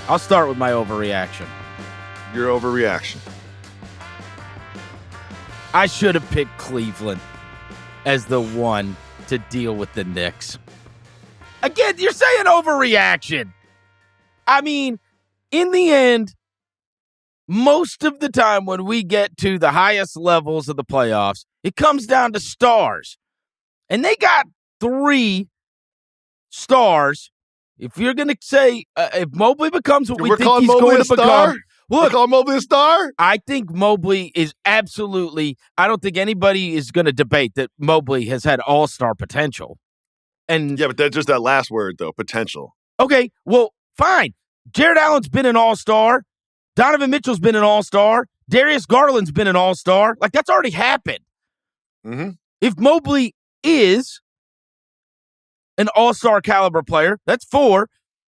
I'll start with my overreaction. Your overreaction. I should have picked Cleveland as the one to deal with the Knicks. Again, you're saying overreaction. I mean, in the end, most of the time when we get to the highest levels of the playoffs, it comes down to stars. And they got 3 stars. If you're going to say, if Mobley becomes what we think he's going to become. Look, we're calling Mobley a star? I think Mobley is absolutely, I don't think anybody is going to debate that Mobley has had all-star potential. And yeah, but that's just that last word, though, potential. Okay, well, fine. Jared Allen's been an all-star. Donovan Mitchell's been an all-star. Darius Garland's been an all-star. Like, that's already happened. Mm-hmm. If Mobley is an all-star caliber player, that's 4.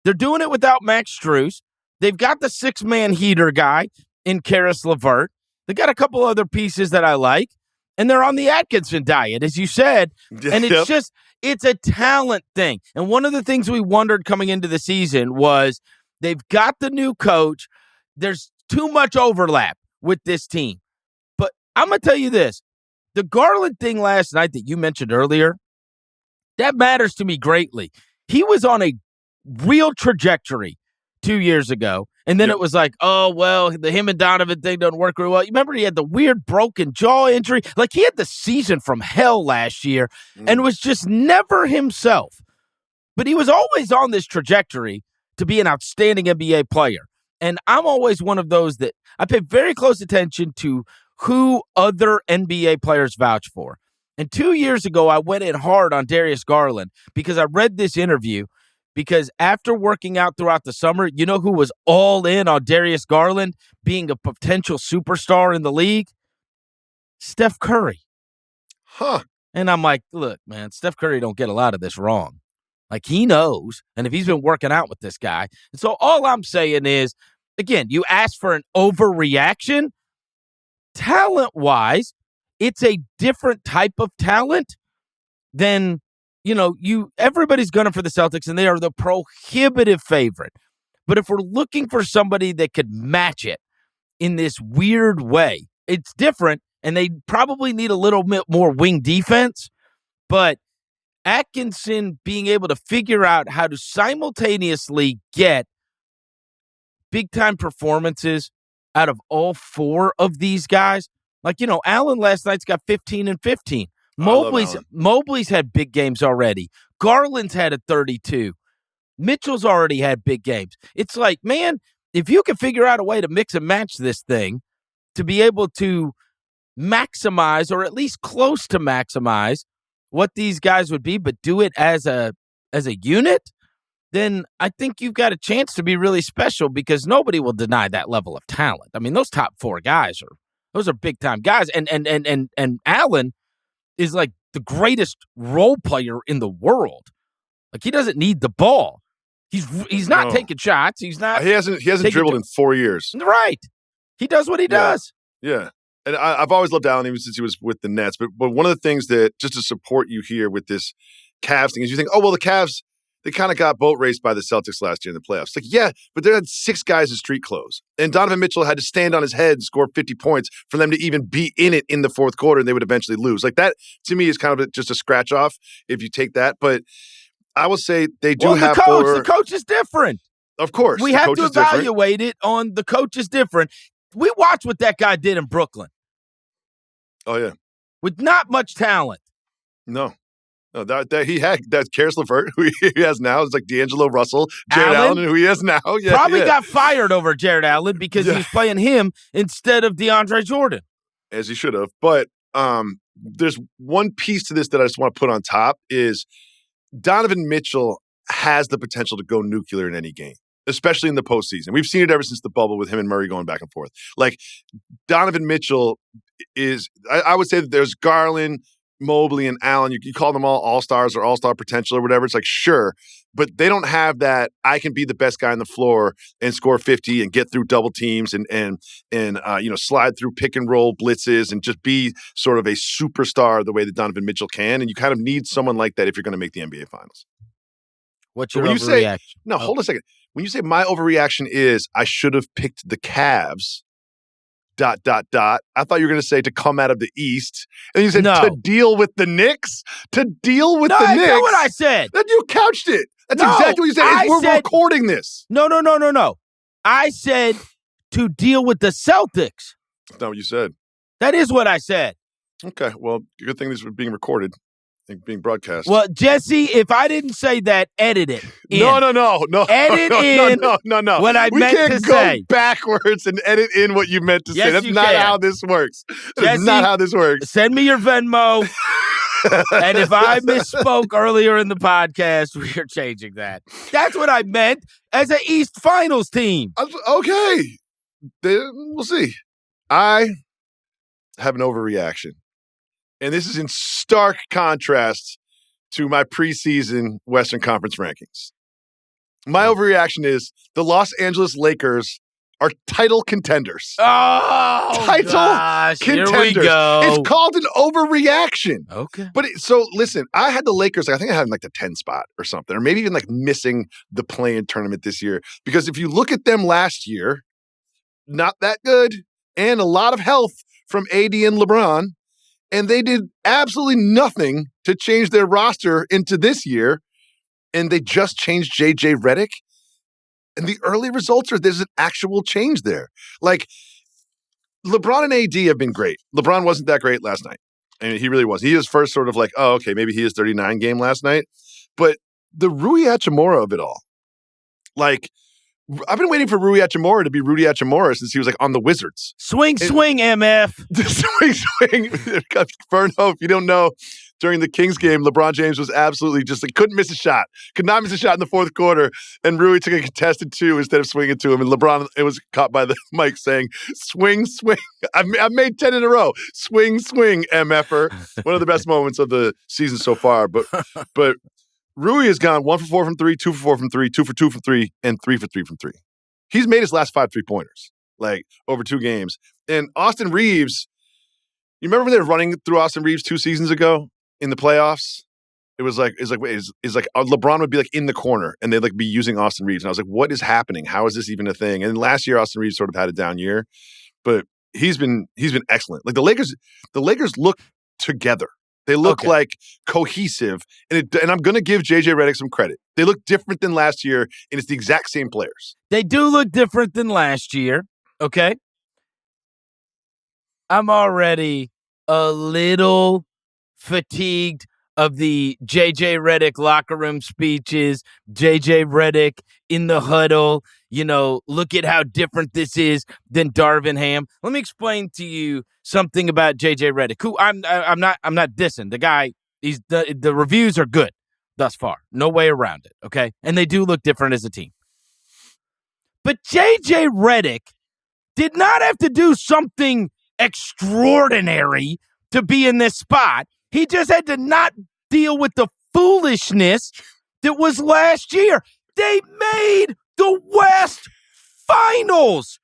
They're doing it without Max Strus. They've got the 6-man heater guy in Karis LeVert. They got a couple other pieces that I like, and they're on the Atkinson diet, as you said. And it's just, it's a talent thing. And one of the things we wondered coming into the season was they've got the new coach. There's too much overlap with this team. But I'm going to tell you this. The Garland thing last night that you mentioned earlier, that matters to me greatly. He was on a real trajectory 2 years ago, and then it was like, oh, well, the him and Donovan thing doesn't work very well. You remember he had the weird broken jaw injury? Like, he had the season from hell last year and was just never himself. But he was always on this trajectory to be an outstanding NBA player. And I'm always one of those that I pay very close attention to who other NBA players vouch for. And 2 years ago, I went in hard on Darius Garland because I read this interview. Because after working out throughout the summer, you know who was all in on Darius Garland being a potential superstar in the league? Steph Curry. Huh. And I'm like, look, man, Steph Curry don't get a lot of this wrong. Like, he knows. And if he's been working out with this guy. And so all I'm saying is, again, you asked for an overreaction. Talent-wise, it's a different type of talent than everybody's gunning for the Celtics, and they are the prohibitive favorite. But if we're looking for somebody that could match it in this weird way, it's different, and they probably need a little bit more wing defense. But Atkinson being able to figure out how to simultaneously get big-time performances out of all 4 of these guys. Like, Allen last night's got 15 and 15. Mobley's had big games already. Garland's had a 32. Mitchell's already had big games. It's like, man, if you can figure out a way to mix and match this thing to be able to maximize, or at least close to maximize, what these guys would be, but do it as a unit, then I think you've got a chance to be really special, because nobody will deny that level of talent. I mean, those top 4 guys those are big time guys, and Allen is like the greatest role player in the world. Like, he doesn't need the ball. He's not taking shots. He hasn't dribbled in 4 years. Right. He does what he does. Yeah. And I've always loved Allen even since he was with the Nets. But one of the things that, just to support you here with this Cavs thing, is you think, oh, well, the Cavs, they kind of got boat raced by the Celtics last year in the playoffs. Like, yeah, but they had 6 guys in street clothes. And Donovan Mitchell had to stand on his head and score 50 points for them to even be in it in the fourth quarter, and they would eventually lose. Like, that, to me, is kind of just a scratch-off if you take that. But I will say they do have the coach is different. Of course. We have to evaluate it on the coach is different. We watched what that guy did in Brooklyn. Oh, yeah. With not much talent. No, that he had, that's Karis LeVert, who he has now. It's like D'Angelo Russell, Jared Allen, who he has now. Yeah, probably got fired over Jared Allen because he was playing him instead of DeAndre Jordan. As he should have. But there's one piece to this that I just want to put on top is Donovan Mitchell has the potential to go nuclear in any game, especially in the postseason. We've seen it ever since the bubble with him and Murray going back and forth. Like, Donovan Mitchell is, I would say that there's Garland, Mobley, and Allen. You call them all-stars or all-star potential or whatever. It's like, sure, but they don't have that I can be the best guy on the floor and score 50 and get through double teams and slide through pick and roll blitzes and just be sort of a superstar the way that Donovan Mitchell can. And you kind of need someone like that if you're going to make the NBA Finals. What's your overreaction? Hold a second. when you say my overreaction is I should have picked the Cavs, ... I thought you were going to say to come out of the East. And you said to deal with the Knicks? To deal with the Knicks? That's not what I said. Then you couched it. That's exactly what you said. We're recording this. No. I said to deal with the Celtics. That's not what you said. That is what I said. Okay. Well, good thing this was being recorded and being broadcast. Well, Jesse, if I didn't say that, edit it. No. Edit in No. what I meant to say. We can't go backwards and edit in what you meant to say. That's not how this works. That's not how this works. Send me your Venmo. And if I misspoke earlier in the podcast, we are changing that. That's what I meant as an East Finals team. Okay. We'll see. I have an overreaction. And this is in stark contrast to my preseason Western Conference rankings. My overreaction is the Los Angeles Lakers are title contenders. Oh, title gosh, contenders. Here we go. It's called an overreaction. Okay. But so listen, I had the Lakers, I think I had them like the 10 spot or something, or maybe even like missing the play-in tournament this year. Because if you look at them last year, not that good, and a lot of health from AD and LeBron, and they did absolutely nothing to change their roster into this year, and they just changed JJ Redick. And the early results are there's an actual change there. Like, LeBron and AD have been great. LeBron wasn't that great last night. I mean, he really was. He was first sort of like, oh, okay, maybe he is 39 game last night. But the Rui Hachimura of it all, like, I've been waiting for Rui Hachimura to be Rudy Hachimura since he was like on the Wizards. Swing, MF. Swing. Verno, if you don't know, during the Kings game, LeBron James was absolutely just like, couldn't miss a shot. Could not miss a shot in the fourth quarter. And Rui took a contested 2 instead of swinging to him. And LeBron, it was caught by the mic saying, swing. I've made 10 in a row. Swing, MFer. One of the best moments of the season so far. But Rui has gone 1 for 4 from 3, 2 for 4 from 3, 2 for 2 from 3, and 3 for 3 from 3. He's made his last 5 3-pointers, like over 2 games. And Austin Reeves, you remember when they were running through Austin Reeves 2 seasons ago in the playoffs? It was like LeBron would be like in the corner and they'd like be using Austin Reeves. And I was like, what is happening? How is this even a thing? And last year, Austin Reeves sort of had a down year, but he's been excellent. Like the Lakers look together. They look like cohesive, and I'm going to give JJ Redick some credit. They look different than last year, and it's the exact same players. They do look different than last year, okay? I'm already a little fatigued of the JJ Redick locker room speeches, JJ Redick in the huddle, look at how different this is than Darvin Ham. Let me explain to you something about JJ Redick, who I'm not dissing. The guy, the reviews are good thus far. No way around it, okay? And they do look different as a team. But JJ Redick did not have to do something extraordinary to be in this spot. He just had to not deal with the foolishness that was last year. They made the West Finals.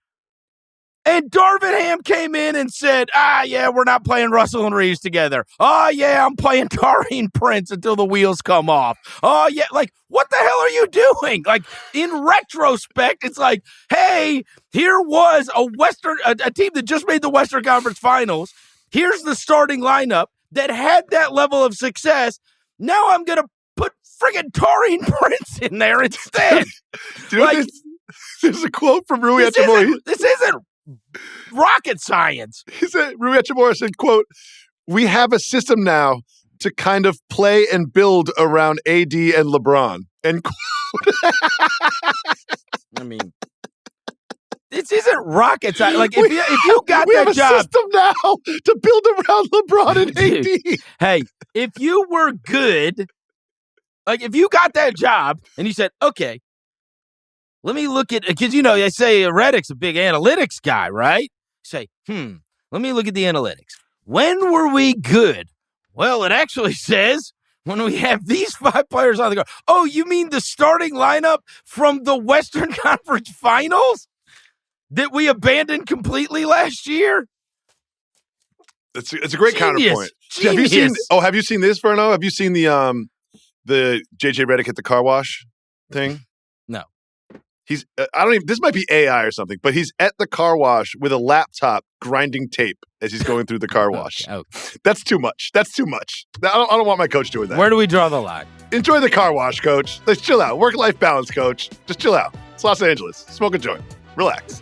And Darvin Ham came in and said, we're not playing Russell and Reeves together. Oh, yeah, I'm playing Taurean Prince until the wheels come off. Oh, yeah, like, what the hell are you doing? Like, in retrospect, it's like, hey, here was a team that just made the Western Conference Finals. Here's the starting lineup that had that level of success. Now I'm going to put friggin' Taurean Prince in there instead. Dude, there's a quote from Rui Hachimura. This isn't rocket science. He said, Rui Hachimura said, quote, we have a system now to kind of play and build around AD and LeBron. End quote. I mean, this isn't rocket science. Like, if you got we that have job. a system now to build around LeBron and AD. Hey, if you were good, like if you got that job and you said, okay, let me look at, because, they say Redick's a big analytics guy, right? Say, let me look at the analytics. When were we good? Well, it actually says when we have these 5 players on the court. Oh, you mean the starting lineup from the Western Conference Finals that we abandoned completely last year? It's a great counterpoint. Genius. Have you seen this, Verno? Have you seen the JJ Redick at the car wash thing? No. He's I don't even. This might be AI or something, but he's at the car wash with a laptop grinding tape as he's going through the car wash. Okay. That's too much. That's too much. I don't want my coach doing that. Where do we draw the line? Enjoy the car wash, coach. Let's chill out. Work-life balance, coach. Just chill out. It's Los Angeles. Smoke a joint. Relax.